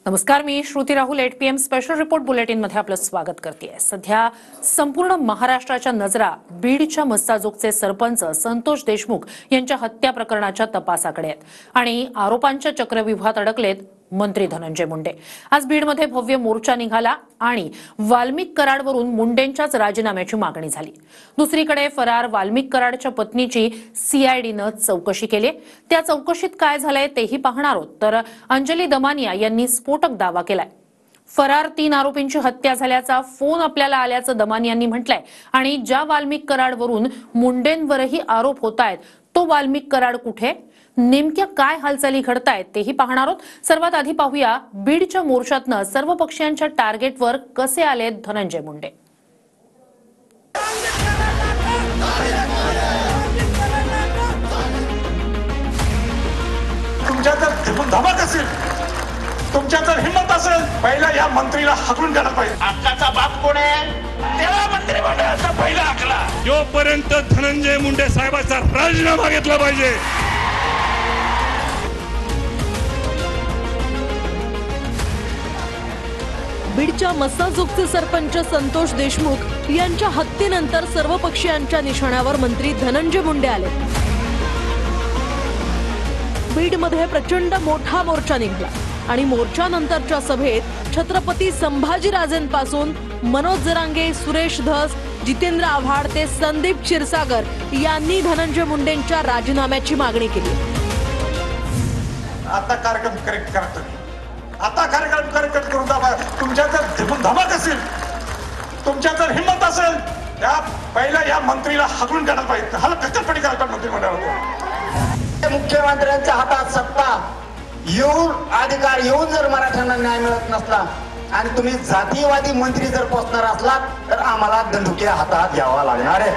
नमस्कार, मी Shruti Rahul 8 PM special report bulletin मध्ये आपलं स्वागत करते। सध्या संपूर्ण महाराष्ट्राच्या नजरा बीडच्या मस्साजोगचे सरपंच संतोष देशमुख यांच्या हत्या प्रकरणाच्या तपासाकडे आहेत आणि आरोपांच्या चक्रव्यूहात अडकलेत मंत्री धनंजय मुंडे। आज बीडमध्ये भव्य मोर्चा निघाला आणि वाल्मिक कराडवरून मुंडेंच्याच राजीनाम्याची मागणी झाली। दुसरीकडे फरार वाल्मिक कराडच्या पत्नीची CIDनं चौकशी केली। त्या चौकशीत काय झालंय तेही पाहणार आहोत। तर अंजली दमानिया यांनी स्फोटक दावा केलाय। फरार 3 आरोपींची हत्या झाल्याचा फोन आपल्याला आल्याचं दमानियांनी म्हटलंय आणि ज्या वाल्मिक कराडवरून मुंडेंवरही आरोप होतायत तो वाल्मिक कराड कुठे, नेमक्या काय हालचाली घडतायत तेही पाहणार आहोत। सर्वात आधी पाहूया बीडच्या मोर्चातनं सर्व पक्षांच्या टार्गेटवर कसे आलेत धनंजय मुंडे। तुमच्या जर धमक असेल, तुमच्या जर हिम्मत असेल, पहिला या मंत्रीला हाकलून काढला पाहिजे। अक्काचा बाप कोण आहे त्याला मंत्रिमंडळाचा पहिला हाकला। जोपर्यंत धनंजय मुंडे साहेबांचा राजीनामा घेतला पाहिजे। बीडच्या मस्साजोगचे सरपंच संतोष देशमुख यांच्या हत्येनंतर सर्व पक्षीयांच्या निशाण्यावर मंत्री धनंजय मुंडे आले। बीडमध्ये प्रचंड मोठा मोर्चा निघाला आणि मोर्चानंतरच्या सभेत छत्रपती संभाजीराजेंपासून मनोज जरांगे, सुरेश धस, जितेंद्र आव्हाड ते संदीप क्षीरसागर यांनी धनंजय मुंडेंच्या राजीनाम्याची मागणी केली। आता कार्यक्रम करतो, आता कार्यक्रम करून दाखवा। तुमच्या जर धमक असेल, तुमच्या जर हिम्मत असेल, त्या पहिला या मंत्रीला हाकलून काढला पाहिजे। हाला कचरपटी करायला मंत्रिमंडळावर। मुख्यमंत्र्यांच्या हातात सत्ता येऊन, अधिकार येऊन जर मराठ्यांना न्याय मिळत नसला आणि तुम्ही जातीयवादी मंत्री जर पोचणार असलात तर आम्हाला दंडुक्या हातात घ्यावा लागणार आहे।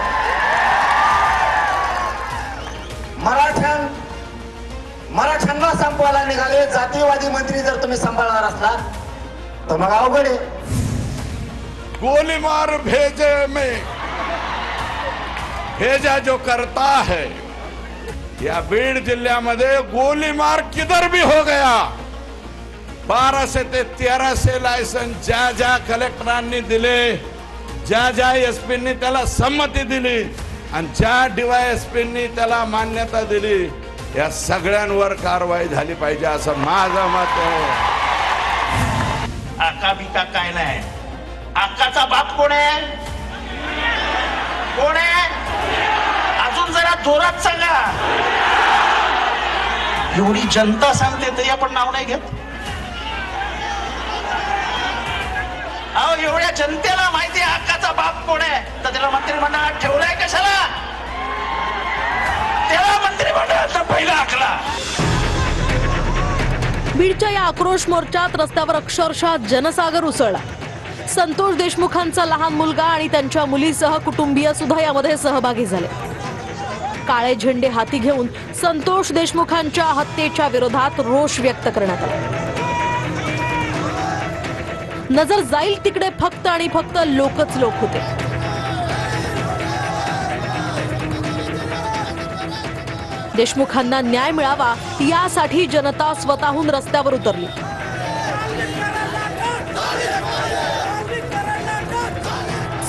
मराठ्यांना संपवायला निघाले जातीयवादी मंत्री जर तुम्ही सांभाळणार असलात तर मग अवघड आहे। गोलीमार भेजे में भेजा जो करता है, या बीड जिल्ह्यामध्ये गोलीमार किधर भी हो गया। 1200 ते 1300 लायसन्स ज्या कलेक्टरांनी दिले, ज्या SPनी त्याला संमती दिली आणि ज्या DYSPनी त्याला मान्यता दिली, या सगळ्यांवर कारवाई झाली पाहिजे असं माझं मत आहे। अक्का बिका काय नाही, अक्काचा बाप कोण आहे, कोण आहे अजून जरा जोरात सांगा। एवढी जनता सांगते तरी आपण नाव नाही घेत। अहो, एवढ्या जनतेला माहिती आहे अक्काचा बाप कोण आहे, तर त्याला मंत्रिमंडळात ठेवलाय कशाला? त्याला मंत्रिमंडळाचा पहिला हाकला। बीडच्या या आक्रोश मोर्चात रस्त्यावर अक्षरशः जनसागर उसळला। संतोष देशमुखांचा लहान मुलगा आणि त्यांच्या मुलीसह कुटुंबीय सुद्धा यामध्ये सहभागी झाले। काळे झेंडे हाती घेऊन संतोष देशमुखांच्या हत्येच्या विरोधात रोष व्यक्त करण्यात आला। नजर जाईल तिकडे फक्त आणि फक्त लोकच लोक होते। देशमुखांना न्याय मिळावा यासाठी जनता स्वतःहून रस्त्यावर उतरली।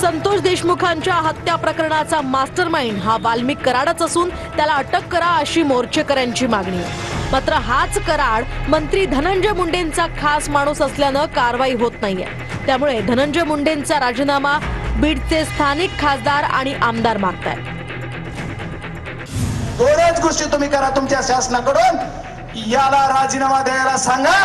संतोष देशमुखांच्या हत्या प्रकरणाचा मास्टरमाइंड हा वाल्मिक कराडच असून त्याला अटक करा अशी मोर्चेकऱ्यांची मागणी आहे। मात्र हाच कराड मंत्री धनंजय मुंडेंचा खास माणूस असल्यानं कारवाई होत नाहीये। त्यामुळे धनंजय मुंडेंचा राजीनामा बीडचे स्थानिक खासदार आणि आमदार मागतायत। दोनच गोष्टी तुम्ही करा तुमच्या शासनाकडून, याला राजीनामा द्यायला सांगा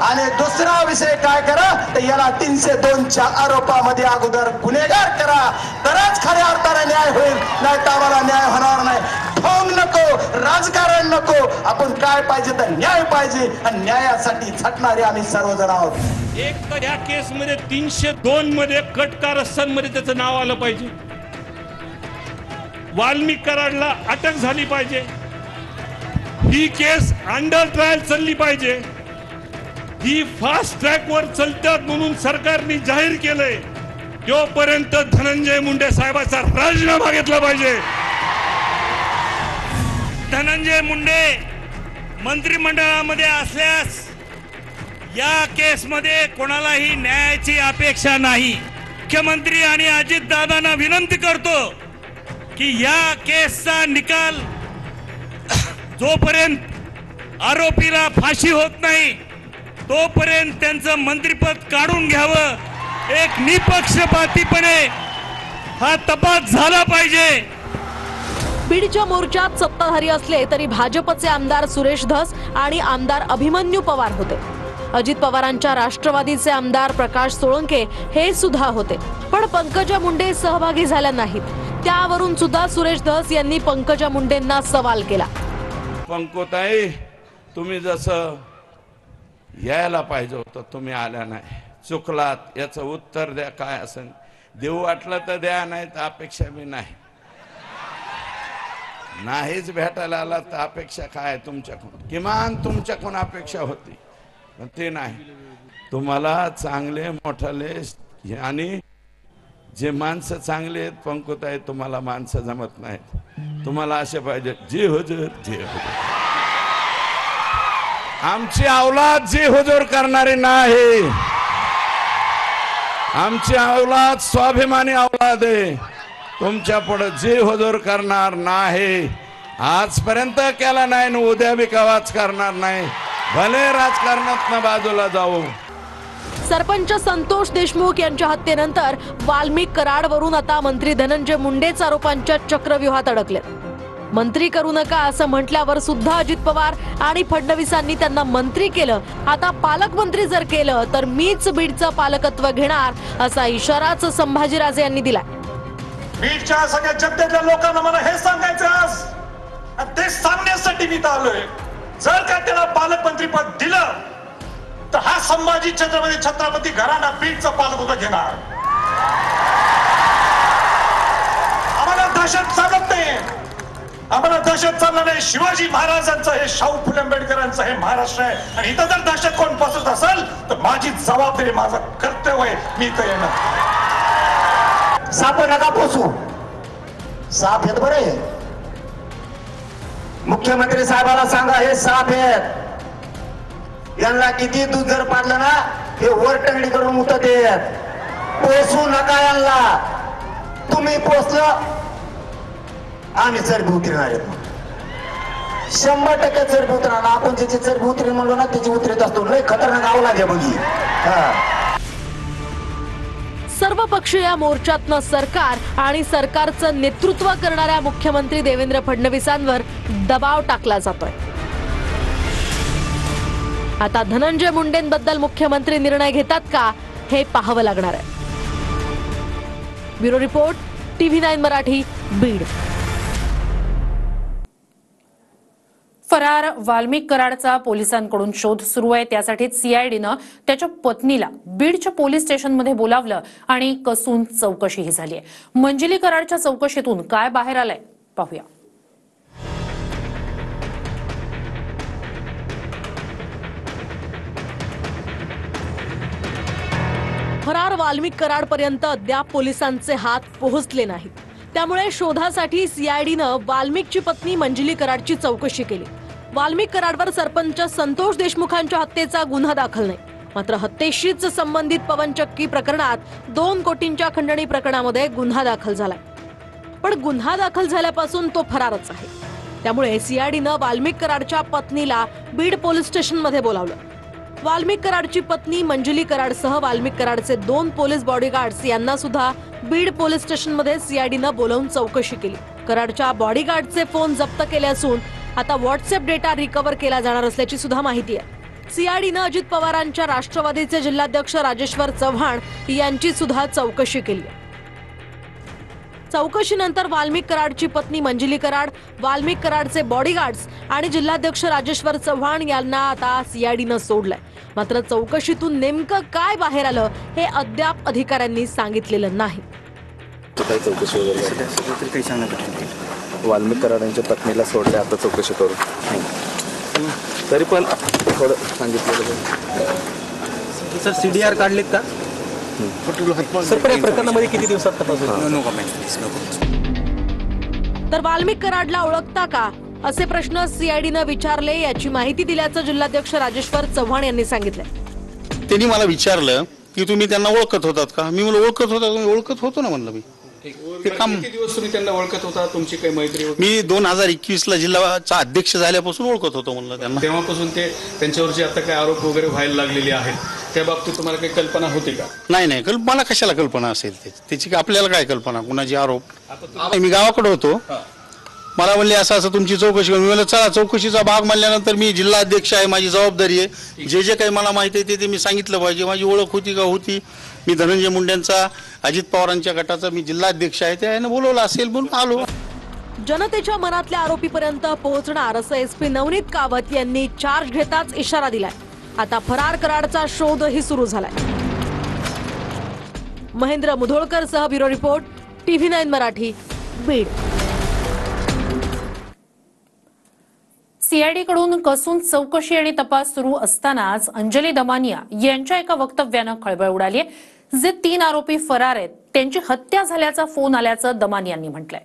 आणि दुसरा विषय काय करा तर याला 302च्या आरोपामध्ये अगोदर गुन्हेगार करा, तरच खऱ्या अर्थाने न्याय होईल, नाही तर आम्हाला न्याय होणार नाही। ढोंग नको, राजकारण नको, आपण काय पाहिजे तर न्याय पाहिजे आणि न्यायासाठी झटणारे आम्ही सर्वजण आहोत। एक तर या केस मध्ये 302 मध्ये कटकारस्थानमध्ये त्याचं नाव आलं पाहिजे। वाल्मिक कराडला अटक झाली पाहिजे। ही केस अंडर ट्रायल चालली पाहिजे। ही फास्ट ट्रॅक वर चलतात म्हणून सरकारने जाहीर केलंय। जोपर्यंत धनंजय मुंडे साहेबांचा राजीनामा घेतला पाहिजे। धनंजय मुंडे मंत्रिमंडळामध्ये असल्यास या केसमध्ये कोणालाही न्यायाची अपेक्षा नाही. मुख्यमंत्री आणि अजितदादांना विनंती करतो की या केसचा निकाल जोपर्यंत आरोपीला फाशी होत नाही तोपर्यंत त्यांचं मंत्रिपद काढून घ्यावं. एक निपक्षपातीपणे हा तपास झाला पाहिजे. बीडच्या मोर्चात सत्ताधारी असले तरी भाजपचे आमदार सुरेश धस आणि आमदार अभिमन्यू पवार होते. अजित पवारांच्या राष्ट्रवादीचे आमदार प्रकाश सोळंके हे सुद्धा होते, पण पंकजा मुंडे सहभागी झाल्या नाहीत. त्यावरून सुद्धा सुरेश धस यांनी पंकजा मुंडेंना सवाल केला. पंकुताई, तुम्ही जसं यायला पाहिजे होतं तुम्ही आल्या नाही, चुकलात. याचं उत्तर द्या, काय असेल देऊ वाटलं तर द्या, नाही तर अपेक्षा बी नाही. नाहीच भेटायला आला तर अपेक्षा काय तुमच्याकडून? किमान तुमच्याकडून अपेक्षा होती, पण ते नाही. तुम्हाला चांगले मोठाले आणि जे माणसं चांगले आहेत पंकुताई, तुम्हाला माणसं जमत नाहीत. तुम्हाला असे पाहिजे जी हुजूर जी हुजूर. आमची औलाद जी हुजूर करणारी नाही. आमची औलाद स्वाभिमानी औलाद आहे. तुमच्या पुढे जी हुजूर करणार नाही. आजपर्यंत केला नाही आणि उद्या बी कवाच करणार नाही. भले राजकारणात बाजूला जाऊ. सरपंच संतोष देशमुख यांच्या हत्येनंतर वाल्मिक कराडवरून आता मंत्री धनंजय मुंडेच आरोपांच्या चक्रव्यूहात अडकले. मंत्री करू नका असं म्हटल्यावर सुद्धा अजित पवार आणि फडणवीसांनी त्यांना मंत्री केलं. आता पालकमंत्री जर केलं तर मीच बीडचं पालकत्व घेणार असा इशाराच संभाजीराजे यांनी दिला. बीडच्या सगळ्या जनतेतल्या लोकांना मला हे सांगायचं आज, ते सांगण्यासाठी मी आलोय. जर का त्याला पालकमंत्री पद दिलं तर हा संभाजी छत्रपती घराणा बीडचं पालकत्व घेणार. आम्हाला दहशत चालत नाही. आम्हाला दहशत चालणार नाही. शिवाजी महाराजांचं हे, शाहू फुले आंबेडकरांचं हे महाराष्ट्र आहे आणि इथं जर दहशत कोण पसरत असेल तर माझी जबाबदारी, माझं कर्तव्य आहे, मी इथं येणार. साप नका पोसू. साप आहेत बरे. मुख्यमंत्री साहेबाला सांगा हे साप आहेत. यांना किती दूध जर पाडलं ना हे वर टंगडी करून उठत येत. पोसू नका यांना. तुम्ही पोसलं आम्ही चरबी उतरणार आहेत. 100% चरबी उतरणार. आपण ज्याची चरबी उतरेल म्हणलो ना त्याची उतरत असतो. लय खतरनाक आवला द्या बघी. सर्वपक्षीय मोर्चातनं सरकार आणि सरकारचं नेतृत्व करणाऱ्या मुख्यमंत्री देवेंद्र फडणवीसांवर दबाव टाकला जातोय. आता धनंजय मुंडेंबद्दल मुख्यमंत्री निर्णय घेतात का हे पाहावं लागणार आहे. Bureau report, TV9 Marathi, Beed. फरार वाल्मिक कराडचा पोलिसांकडून शोध सुरू आहे. त्यासाठीच CIDनं त्याच्या पत्नीला बीडच्या पोलीस स्टेशनमध्ये बोलावलं आणि कसून चौकशीही झाली आहे. मंजिली कराडच्या चौकशीतून काय बाहेर आलंय पाहूया. फरार वाल्मिक कराडपर्यंत अद्याप पोलिसांचे हात पोहोचले नाहीत. त्यामुळे शोधासाठी CIDनं वाल्मिकची पत्नी मंजिली कराडची चौकशी केली. वाल्मिक कराडवर सरपंच संतोष देशमुखांच्या हत्येचा गुन्हा दाखल नाही. मात्र हत्येशीच संबंधित पवनचक्की प्रकरणात 2 कोटींच्या खंडणी प्रकरणामध्ये गुन्हा दाखल झालाय. पण गुन्हा दाखल झाल्यापासून तो फरारच आहे. त्यामुळे CIDनं वाल्मिक कराडच्या पत्नीला बीड पोलीस स्टेशनमध्ये बोलावलं. वाल्मिक कराडची पत्नी मंजिली कराडसह वाल्मिक कराडचे 2 पोलीस बॉडीगार्ड्स यांना सुद्धा बीड पोलीस स्टेशनमध्ये CIDनं बोलावून चौकशी केली. कराडच्या बॉडीगार्डचे फोन जप्त केले असून आता व्हॉट्सअप डेटा रिकव्हर केला जाणार असल्याची सुद्धा माहिती आहे. CIDनं अजित पवारांच्या राष्ट्रवादीचे जिल्हाध्यक्ष राजेश्वर चव्हाण यांची सुद्धा चौकशी केली. चौकशीनंतर वाल्मिक कराडची पत्नी मंजिली कराड, वाल्मिक कराडचे बॉडीगार्ड्स आणि जिल्हाध्यक्ष राजेश्वर चव्हाण यांना आता CIDनं सोडलंय. मात्र चौकशीतून नेमकं काय बाहेर आलं हे अद्याप अधिकाऱ्यांनी सांगितलेलं नाही. चौकशी वगैरे काही सांगण्यात वाल्मिक कराडांच्या पत्नीला सोडले, आता चौकशी करू. तरी पण थोडं सांगितलं सर. CDR काढलेत का सर? पण या प्रकरणामध्ये किती दिवसात तपास होईल? तर वाल्मिक कराडला ओळखता का असे प्रश्न CIDनं विचारले. याची माहिती दिल्याचं जिल्हाध्यक्ष राजेश्वर चव्हाण यांनी सांगितलं. त्यांनी मला विचारलं की तुम्ही त्यांना ओळखत होतात का? मी म्हणलं ओळखत होता. ओळखत होतो ना म्हणलं मी. ते काम किती दिवस तुम्ही त्यांना ओळखत होता? तुमची काही मैत्री वगैरे? मी 2021ला जिल्ह्याचा अध्यक्ष झाल्यापासून ओळखत होतो म्हणलं त्यांना. तेव्हापासून ते त्यांच्यावरचे आता काही आरोप वगैरे व्हायला लागलेले आहेत, त्या बाबतीत तुम्हाला काही कल्पना होती का? नाही मला कशाला कल्पना असेल त्याची आपल्याला काय कल्पना कुणाची आरोप. मी गावाकडे होतो, मला म्हणले असं तुमची चौकशी. मी म्हणलं चला, चौकशीचा भाग म्हणल्यानंतर मी जिल्हा अध्यक्ष आहे, माझी जबाबदारी आहे. जे काही मला माहिती आहे ते मी सांगितलं पाहिजे. माझी ओळख होती का? होती. मी धनंजय मुंडेंचा, अजित पवारांच्या गटाचा मी जिल्हा अध्यक्ष आहे, त्याने बोलवलं असेल म्हणून आलो. जनतेच्या मनातल्या आरोपीपर्यंत पोहोचणार असं एसपी नवनीत कावत यांनी चार्ज घेताच इशारा दिलाय. आता फरार कराडचा शोधही सुरू झालाय. महेंद्र मुधोळकर सह bureau report, TV9 Marathi, Beed. CID कडून कसून चौकशी आणि तपास सुरू असतानाच अंजली दमानिया यांच्या एका वक्तव्यानं खळबळ उडाली आहे. जे 3 आरोपी फरार आहेत त्यांची हत्या झाल्याचा फोन आल्याचं दमानियांनी म्हटलंय.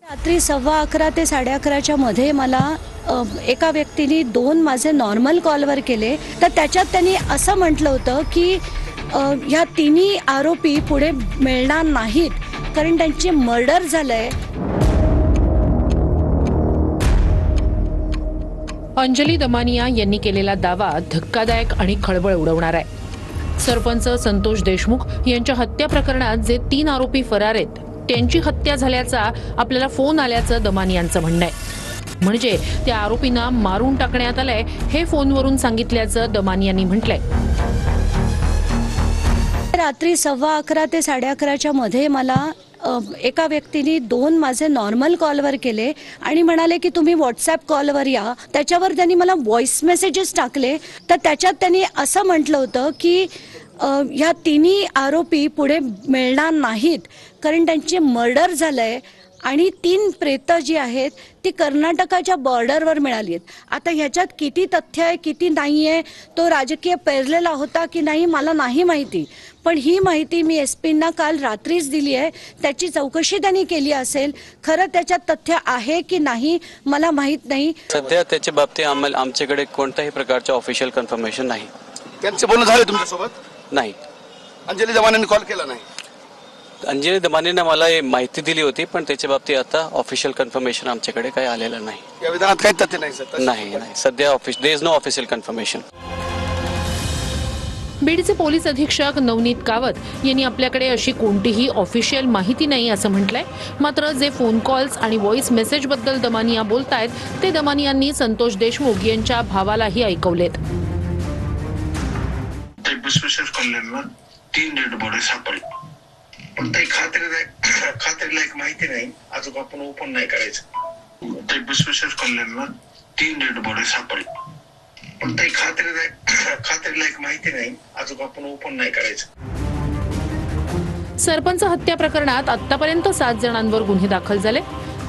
रात्री 11:15 ते 11:30च्या मध्ये मला एका व्यक्तीने 2 माझे नॉर्मल कॉलवर केले. तर त्याच्यात त्यांनी असं म्हटलं होतं की ह्या तिन्ही आरोपी पुढे मिळणार नाहीत कारण त्यांचे मर्डर झालंय. अंजली दमानिया यांनी केलेला दावा धक्कादायक आणि खळबळ उडवणार आहे. सरपंच संतोष देशमुख यांच्या हत्या प्रकरणात जे 3 आरोपी फरार आहेत त्यांची हत्या झाल्याचा आपल्याला फोन आल्याचं दमानियांचं म्हणणं आहे. म्हणजे त्या आरोपींना मारून टाकण्यात आलंय हे फोनवरून सांगितल्याचं दमानियांनी म्हटलंय. रात्री 11:15 ते 11:30च्या मध्ये मला एका व्यक्तीने 2 माझे नॉर्मल कॉलवर केले आणि म्हणाले की तुम्ही व्हॉट्सॲप कॉलवर या. त्याच्यावर त्यांनी मला व्हॉइस मेसेजेस टाकले. तर त्याच्यात त्यांनी असं म्हटलं होतं की ह्या तिन्ही आरोपी पुढे मिळणार नाहीत कारण त्यांचे मर्डर झालंय आणि 3 प्रेतं जी आहेत ती कर्नाटकाच्या बॉर्डरवर मिळाली आहेत. आता ह्याच्यात किती तथ्य आहे किती नाही आहे तो राजकीय पेरलेला होता की नाही मला नाही माहिती. पण ही माहिती मी एसपींना काल रात्रीच दिली आहे. त्याची चौकशी त्यांनी केली असेल. खरं त्याच्यात तथ्य आहे की नाही मला माहीत नाही. सध्या त्याच्या बाबतीत आमच्याकडे कोणत्याही प्रकारचे ऑफिशियल कन्फर्मेशन नाही. त्यांचे बोलणं झाले तुमच्यासोबत? नाही. अंजली दमानियांनी कॉल केला नाही? अंजली दमानियांनी मला माहिती दिली होती पण त्याच्या बाबतीत आता ऑफिशियल कन्फर्मेशन आमच्याकडे काही आलेलं नाही. या विधानात काही तथ्य नाही सर? नाही सध्या there is no official confirmation. बीडचे पोलीस अधीक्षक नवनीत कावत यांनी आपल्याकडे अशी कोणतीही ऑफिशियल माहिती नाही असं म्हटलंय. मात्र जे फोन कॉल्स आणि व्हॉइस मेसेज बद्दल दमानिया बोलतायत ते दमानियांनी संतोष देशमुख यांच्या भावालाही ऐकवलेत. कल्याणला 3 डेड बॉडी सापडले पण काही खात्रीलायक माहिती नाही. अजून आपण ओपन नाही करायचं. ते विश्वेश्वर कल्याणला 3 डेड बॉडी सापडले पण काही खात्रीलायक माहिती नाही. अजून आपण ओपन नाही करायचं. सरपंच हत्या प्रकरणात आतापर्यंत 7 जणांवर गुन्हे दाखल झाले.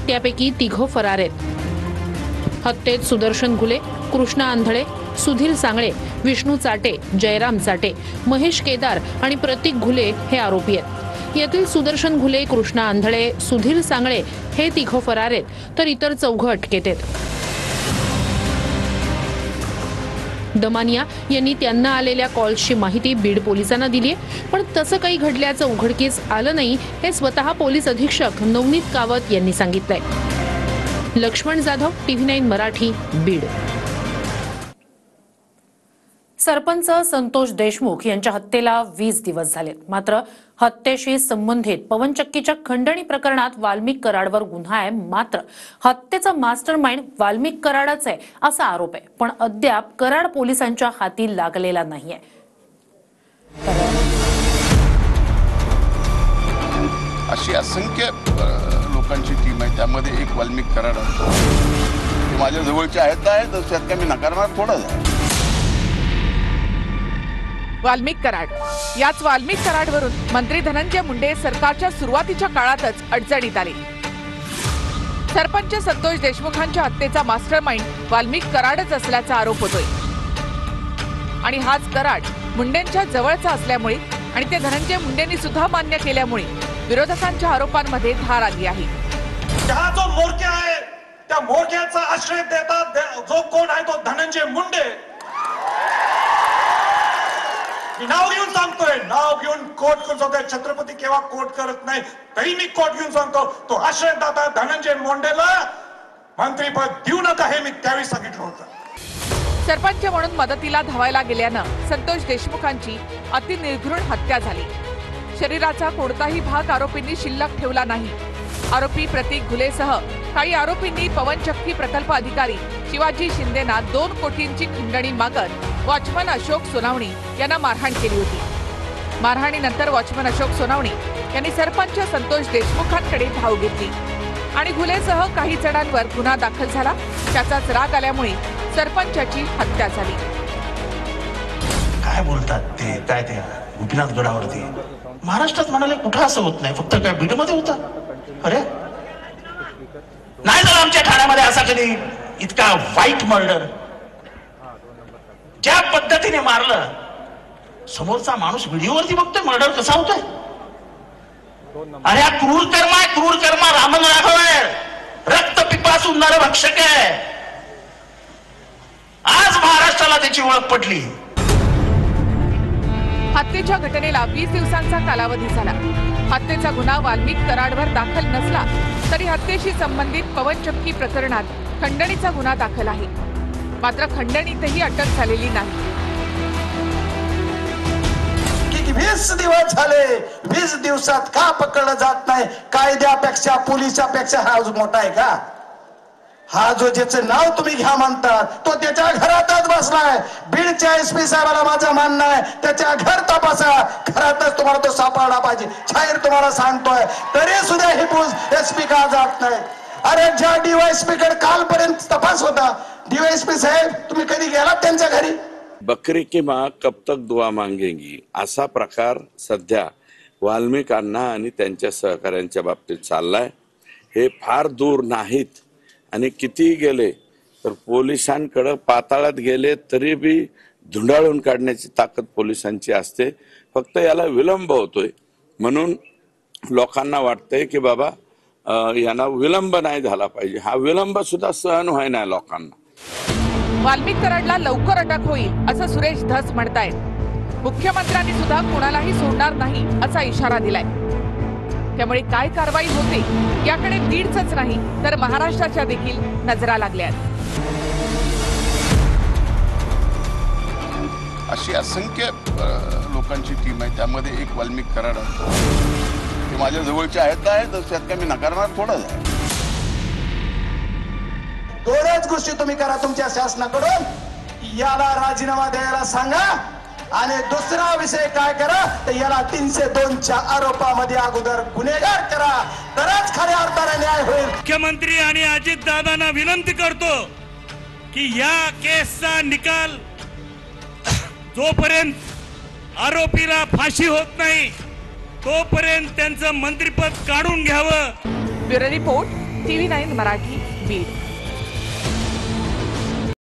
त्यापैकी 3 फरार आहेत. हत्येत सुदर्शन घुले, कृष्णा आंधळे, सुधीर सांगळे, विष्णू चाटे, जयराम चाटे, महेश केदार आणि प्रतीक घुले हे आरोपी आहेत. यातील सुदर्शन घुले, कृष्णा आंधळे, सुधीर सांगळे हे 3 फरार आहेत तर इतर 4 अटकेत आहेत. दमानिया यांनी त्यांना आलेल्या कॉल्सची माहिती बीड पोलिसांना दिली आहे पण तसं काही घडल्याचं उघडकीस आलं नाही हे स्वतः पोलीस अधीक्षक नवनीत कावत यांनी सांगितलंय. लक्ष्मण जाधव, TV9 मराठी, बीड. सरपंच संतोष देशमुख यांच्या हत्येला 20 दिवस झाले. मात्र हत्येशी संबंधित पवनचक्कीच्या खंडणी प्रकरणात वाल्मिक कराडवर गुन्हा आहे. मात्र हत्येचा मास्टरमाइंड वाल्मिक कराडच आहे असा आरोप आहे. पण अद्याप कराड पोलिसांच्या हाती लागलेला नाहीये. अशी असंख्य लोकांची टीम आहे. त्यामध्ये एक वाल्मिक कराड आहे. माझ्या जवळचे आहेत त्यात काय मी नकारणार थोडं. वाल्मिक कराड. याच वाल्मिक कराडवरून मंत्री धनंजय मुंडे सरकारच्या सुरुवातीच्या काळातच अडचणीत आले. सरपंच संतोष देशमुखांच्या हत्येचा मास्टरमाइंड वाल्मिक कराडच असल्याचा आरोप होतोय आणि हाच कराड मुंडेंच्या जवळचा असल्यामुळे आणि ते धनंजय मुंडेंनी सुद्धा मान्य केल्यामुळे विरोधकांच्या आरोपांमध्ये धार आली आहे. हा जो मोरक्या आहे त्या मोरक्याचा आश्रय देतात जो कोण आहे तो धनंजय मुंडे. नाव घेऊन सांगतोय, नाव घेऊन कोट करून सांगतोय. छत्रपती केव्हा कोट करत नाही, तरी मी कोट घेऊन सांगतो, तो आश्रयदाता धनंजय मुंडेला मंत्रीपद देऊ नका हे मी त्यावेळी सांगितलं होतं. सरपंच म्हणून मदतीला धावायला गेल्यानं संतोष देशमुखांची अतिनिर्घृण हत्या झाली. शरीराचा कोणताही भाग आरोपींनी शिल्लक ठेवला नाही. आरोपी प्रतीक घुलेसह काही आरोपींनी पवनचक्की प्रकल्प अधिकारी शिवाजी शिंदेना 2 कोटींची खंडणी मागत वॉचमन अशोक सोनावणी यांना मारहाण केली होती. मारहाणीनंतर वॉचमन अशोक सोनावणी यांनी सरपंच संतोष देशमुखांकडे धाव घेतली आणि घुलेसह काही जणांवर गुन्हा दाखल झाला. त्याचाच राग आल्यामुळे सरपंचाची हत्या झाली. काय बोलतात ते, काय ते गोपीनाथ गडावरती महाराष्ट्रात म्हणाले कुठं असं होत नाही, फक्त काय बीडमध्ये होतं. अरे नाही झालं आमच्या ठाण्यामध्ये असा कधी इतका वाईट मर्डर. ज्या पद्धतीने मारलं, समोरचा माणूस व्हिडिओवरती बघतोय मर्डर कसा होतोय. अरे हा क्रूर कर्म आहे, क्रूर कर्म. रामन राघव आहे, रक्त पिपासू नरभक्षक आहे. आज महाराष्ट्राला त्याची ओळख पटली. हत्येच्या घटनेला 20 दिवसांचा कालावधी झाला. हत्येचा गुन्हा वाल्मिक कराडवर दाखल नसला तरी हत्येशी संबंधित पवनचक्की प्रकरणात खंडणीचा गुन्हा दाखल आहे. मात्र खंडणीतही अटक झालेली नाही. 20 दिवस झाले, 20 दिवसात का पकडलं जात नाही? कायद्यापेक्षा पोलिसापेक्षा हा जो मोठा आहे का? हा जो ज्याचं नाव तुम्ही घ्या म्हणतात तो त्याच्या घरातच बसलाय. बीडच्या एसपी साहेबाला माझं म्हणणं आहे, त्याच्या घर तपासा, घरातच तुम्हाला तो सापडला पाहिजे. शाहीर तुम्हाला सांगतोय, तरी सुद्धा हे एसपी का जात नाही? अरे ज्या डीवायएसपी कडे कालपर्यंत तपास होता, डीवायएसपी साहेब तुम्ही कधी गेलात त्यांच्या घरी? बकरी की माँ कब तक दुआ मागेंगी असा प्रकार सध्या वाल्मिकांना आणि त्यांच्या सहकाऱ्यांच्या बाबतीत चाललाय. हे फार दूर नाहीत आणि कितीही गेले तर पोलिसांकडे पाताळात गेले तरी बी धुंडाळून काढण्याची ताकद पोलिसांची असते. फक्त याला विलंब होतोय म्हणून लोकांना वाटतंय की बाबा यांना विलंब नाही झाला पाहिजे. हा विलंब सुद्धा सहन व्हाय नाही लोकांना. वाल्मिक कराडला लवकर अटक होईल असं सुरेश धस म्हणतायत. मुख्यमंत्र्यांनी सुद्धा कोणालाही सोडणार नाही असा इशारा दिलाय. त्यामुळे काय कारवाई होते याकडे बीडच नाही तर महाराष्ट्राच्या देखील नजरा लागल्यात. अशी असंख्य लोकांची टीम आहे, त्यामध्ये एक वाल्मिक कराड ते माझ्या जवळचे आहेत त्यात काय मी नकारणार थोडं. दोनच गोष्टी तुम्ही करा तुमच्या शासनाकडून, याला राजीनामा द्यायला सांगा आणि दुसरा विषय काय करा तर याला 302च्या आरोपामध्ये अगोदर गुन्हेगार करा, तरच खऱ्या अर्थाने न्याय होईल. मुख्यमंत्री आणि अजित दादांना विनंती करतो की या केसचा निकाल जोपर्यंत आरोपीला फाशी होत नाही तोपर्यंत त्यांचं मंत्रिपद काढून घ्यावं. Bureau report TV9 Marathi, Beed.